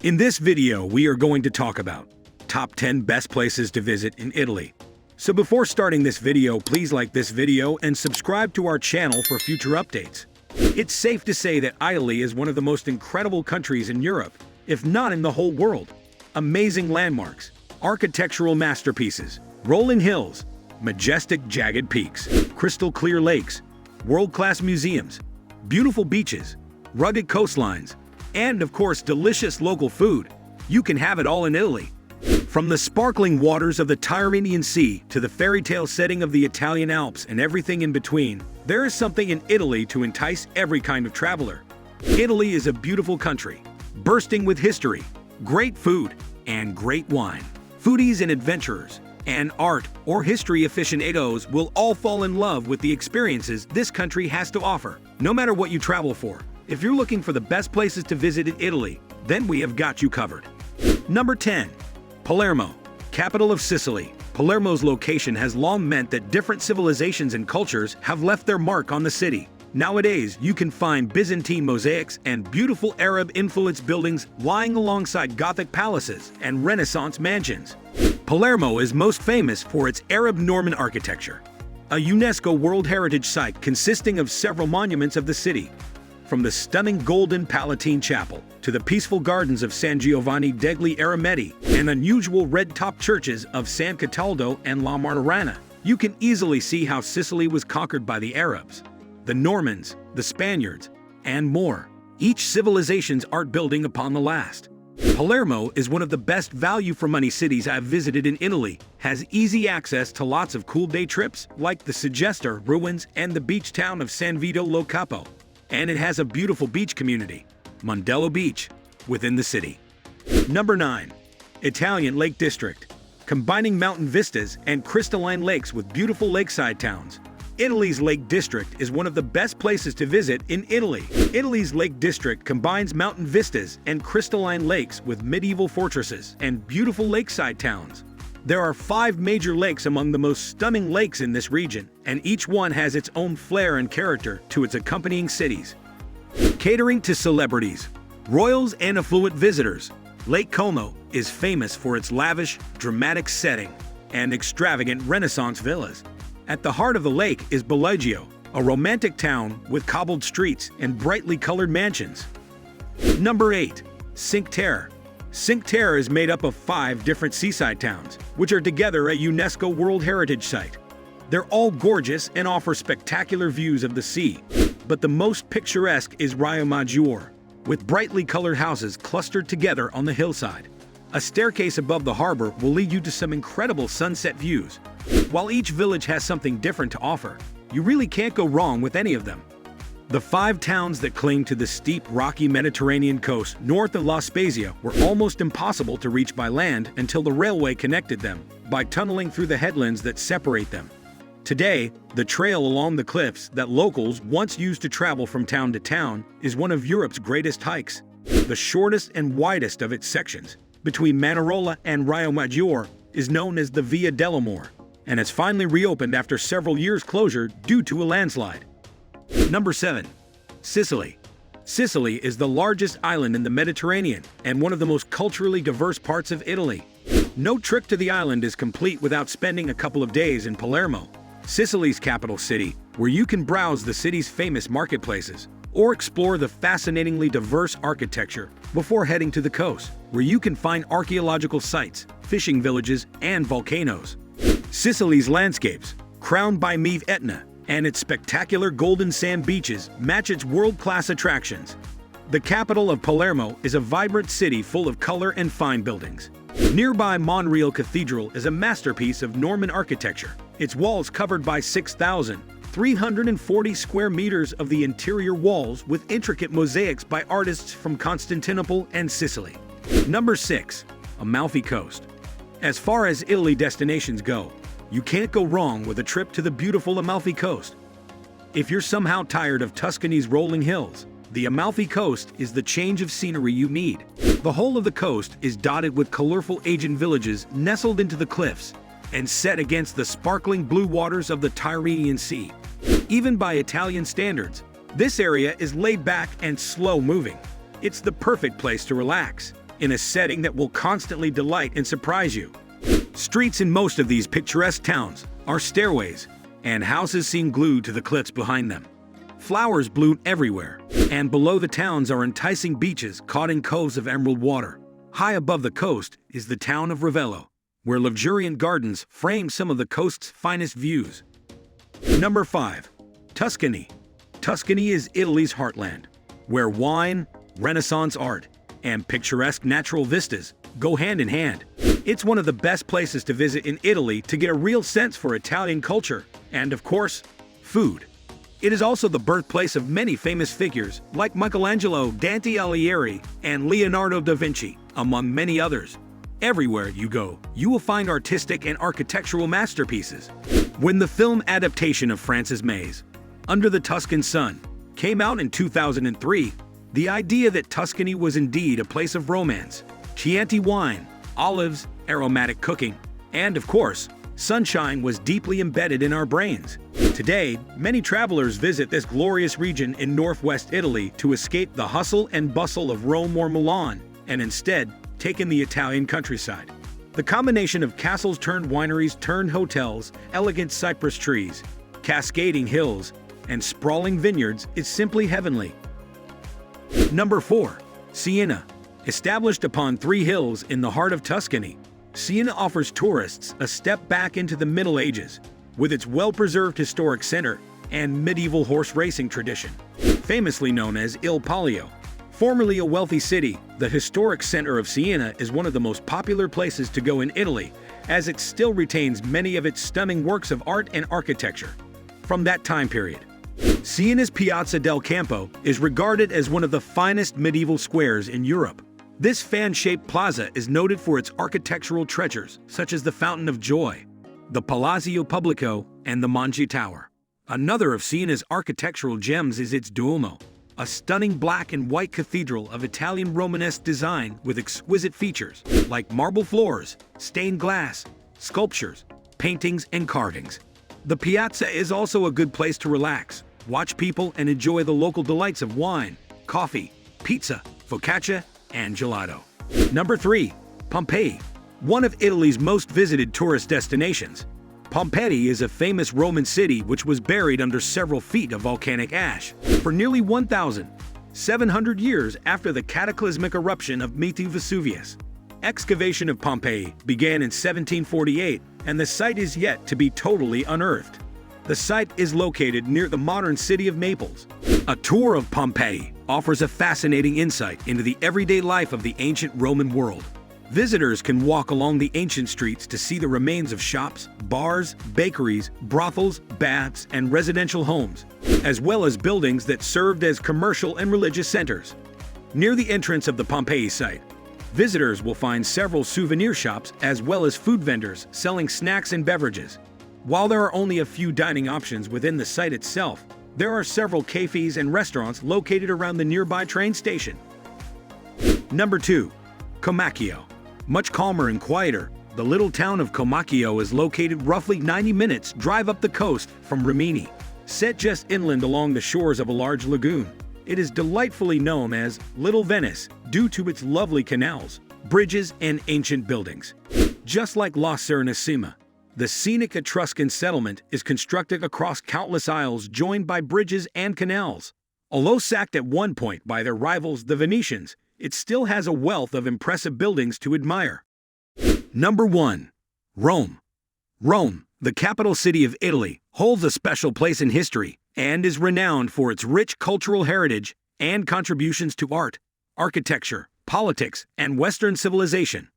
In this video, we are going to talk about top 10 best places to visit in Italy. So before starting this video, please like this video and subscribe to our channel for future updates. It's safe to say that Italy is one of the most incredible countries in Europe, if not in the whole world. Amazing landmarks, architectural masterpieces, rolling hills, majestic jagged peaks, crystal clear lakes, world-class museums, beautiful beaches, rugged coastlines, and of course delicious local food. You can have it all in Italy. From the sparkling waters of the Tyrrhenian Sea to the fairy tale setting of the Italian Alps and everything in between, there is something in Italy to entice every kind of traveler. Italy is a beautiful country, bursting with history, great food, and great wine. Foodies and adventurers, and art or history aficionados will all fall in love with the experiences this country has to offer. No matter what you travel for, if you're looking for the best places to visit in Italy, then we have got you covered. Number 10. Palermo, capital of Sicily. Palermo's location has long meant that different civilizations and cultures have left their mark on the city. Nowadays, you can find Byzantine mosaics and beautiful Arab-influenced buildings lying alongside Gothic palaces and Renaissance mansions. Palermo is most famous for its Arab Norman architecture, a UNESCO World Heritage Site consisting of several monuments of the city. From the stunning Golden Palatine Chapel to the peaceful gardens of San Giovanni degli Eremiti and unusual red-topped churches of San Cataldo and La Martirana, you can easily see how Sicily was conquered by the Arabs, the Normans, the Spaniards, and more, each civilization's art building upon the last. Palermo is one of the best value-for-money cities I've visited in Italy, has easy access to lots of cool day trips like the Segesta ruins and the beach town of San Vito lo Capo. And it has a beautiful beach community, Mondello Beach, within the city. Number 9. Italian Lake District. Combining mountain vistas and crystalline lakes with beautiful lakeside towns, Italy's Lake District is one of the best places to visit in Italy. Italy's Lake District combines mountain vistas and crystalline lakes with medieval fortresses and beautiful lakeside towns. There are 5 major lakes among the most stunning lakes in this region, and each one has its own flair and character to its accompanying cities. Catering to celebrities, royals, and affluent visitors, Lake Como is famous for its lavish, dramatic setting and extravagant Renaissance villas. At the heart of the lake is Bellagio, a romantic town with cobbled streets and brightly colored mansions. Number 8. Cinque Terre. Cinque Terre is made up of 5 different seaside towns, which are together a UNESCO World Heritage Site. They're all gorgeous and offer spectacular views of the sea, but the most picturesque is Riomaggiore, with brightly colored houses clustered together on the hillside. A staircase above the harbor will lead you to some incredible sunset views. While each village has something different to offer, you really can't go wrong with any of them. The 5 towns that cling to the steep, rocky Mediterranean coast north of La Spezia were almost impossible to reach by land until the railway connected them by tunneling through the headlands that separate them. Today, the trail along the cliffs that locals once used to travel from town to town is one of Europe's greatest hikes. The shortest and widest of its sections, between Manarola and Riomaggiore, is known as the Via dell'Amore, and has finally reopened after several years' closure due to a landslide. Number 7. Sicily. Sicily is the largest island in the Mediterranean and one of the most culturally diverse parts of Italy. No trip to the island is complete without spending a couple of days in Palermo, Sicily's capital city, where you can browse the city's famous marketplaces or explore the fascinatingly diverse architecture before heading to the coast, where you can find archaeological sites, fishing villages, and volcanoes. Sicily's landscapes, crowned by Neve Etna, and its spectacular golden sand beaches match its world-class attractions. The capital of Palermo is a vibrant city full of color and fine buildings. Nearby Monreale Cathedral is a masterpiece of Norman architecture, its walls covered by 6,340 square meters of the interior walls with intricate mosaics by artists from Constantinople and Sicily. Number 6. Amalfi Coast. As far as Italy destinations go, you can't go wrong with a trip to the beautiful Amalfi Coast. If you're somehow tired of Tuscany's rolling hills, the Amalfi Coast is the change of scenery you need. The whole of the coast is dotted with colorful ancient villages nestled into the cliffs and set against the sparkling blue waters of the Tyrrhenian Sea. Even by Italian standards, this area is laid back and slow-moving. It's the perfect place to relax, in a setting that will constantly delight and surprise you. Streets in most of these picturesque towns are stairways, and houses seem glued to the cliffs behind them. Flowers bloom everywhere, and below the towns are enticing beaches caught in coves of emerald water. High above the coast is the town of Ravello, where luxuriant gardens frame some of the coast's finest views. Number 5. Tuscany. Tuscany is Italy's heartland, where wine, Renaissance art, and picturesque natural vistas go hand in hand. It's one of the best places to visit in Italy to get a real sense for Italian culture and, of course, food. It is also the birthplace of many famous figures like Michelangelo, Dante Alighieri, and Leonardo da Vinci, among many others. Everywhere you go, you will find artistic and architectural masterpieces. When the film adaptation of Francis May's Under the Tuscan Sun came out in 2003, the idea that Tuscany was indeed a place of romance, Chianti wine, olives, aromatic cooking, and, of course, sunshine was deeply embedded in our brains. Today, many travelers visit this glorious region in northwest Italy to escape the hustle and bustle of Rome or Milan, and instead take in the Italian countryside. The combination of castles turned wineries turned hotels, elegant cypress trees, cascading hills, and sprawling vineyards is simply heavenly. Number 4. Siena. Established upon 3 hills in the heart of Tuscany, Siena offers tourists a step back into the Middle Ages, with its well-preserved historic center and medieval horse racing tradition. Famously known as Il Palio, formerly a wealthy city, the historic center of Siena is one of the most popular places to go in Italy, as it still retains many of its stunning works of art and architecture from that time period. Siena's Piazza del Campo is regarded as one of the finest medieval squares in Europe. This fan-shaped plaza is noted for its architectural treasures, such as the Fountain of Joy, the Palazzo Pubblico, and the Monji Tower. Another of Siena's architectural gems is its Duomo, a stunning black and white cathedral of Italian Romanesque design with exquisite features like marble floors, stained glass, sculptures, paintings, and carvings. The piazza is also a good place to relax, watch people, and enjoy the local delights of wine, coffee, pizza, focaccia, and gelato. Number 3. Pompeii. One of Italy's most visited tourist destinations, Pompeii is a famous Roman city which was buried under several feet of volcanic ash for nearly 1,700 years after the cataclysmic eruption of Mount Vesuvius. Excavation of Pompeii began in 1748, and the site is yet to be totally unearthed. The site is located near the modern city of Naples. A tour of Pompeii offers a fascinating insight into the everyday life of the ancient Roman world. Visitors can walk along the ancient streets to see the remains of shops, bars, bakeries, brothels, baths, and residential homes, as well as buildings that served as commercial and religious centers. Near the entrance of the Pompeii site, visitors will find several souvenir shops as well as food vendors selling snacks and beverages. While there are only a few dining options within the site itself, there are several cafes and restaurants located around the nearby train station. Number 2. Comacchio. Much calmer and quieter, the little town of Comacchio is located roughly 90 minutes drive up the coast from Rimini. Set just inland along the shores of a large lagoon, it is delightfully known as Little Venice due to its lovely canals, bridges, and ancient buildings. Just like La Serenissima, the scenic Etruscan settlement is constructed across countless isles joined by bridges and canals. Although sacked at one point by their rivals, the Venetians, it still has a wealth of impressive buildings to admire. Number 1. Rome. Rome, the capital city of Italy, holds a special place in history and is renowned for its rich cultural heritage and contributions to art, architecture, politics, and Western civilization.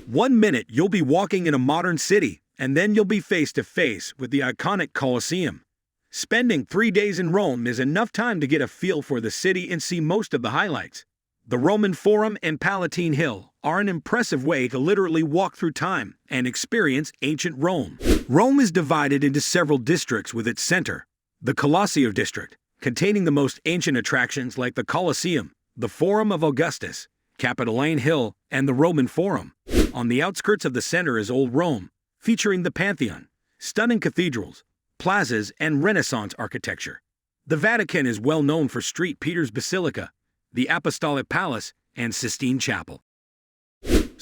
One minute you'll be walking in a modern city, and then you'll be face to face with the iconic Colosseum. Spending 3 days in Rome is enough time to get a feel for the city and see most of the highlights. The Roman Forum and Palatine Hill are an impressive way to literally walk through time and experience ancient Rome. Rome is divided into several districts with its center, the Colosseo district, containing the most ancient attractions like the Colosseum, the Forum of Augustus, Capitoline Hill, and the Roman Forum. On the outskirts of the center is Old Rome, featuring the Pantheon, stunning cathedrals, plazas, and Renaissance architecture. The Vatican is well known for St. Peter's Basilica, the Apostolic Palace, and Sistine Chapel.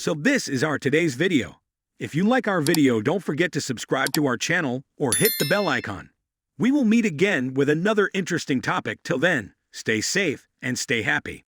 So this is our today's video. If you like our video, don't forget to subscribe to our channel or hit the bell icon. We will meet again with another interesting topic. Till then, stay safe and stay happy.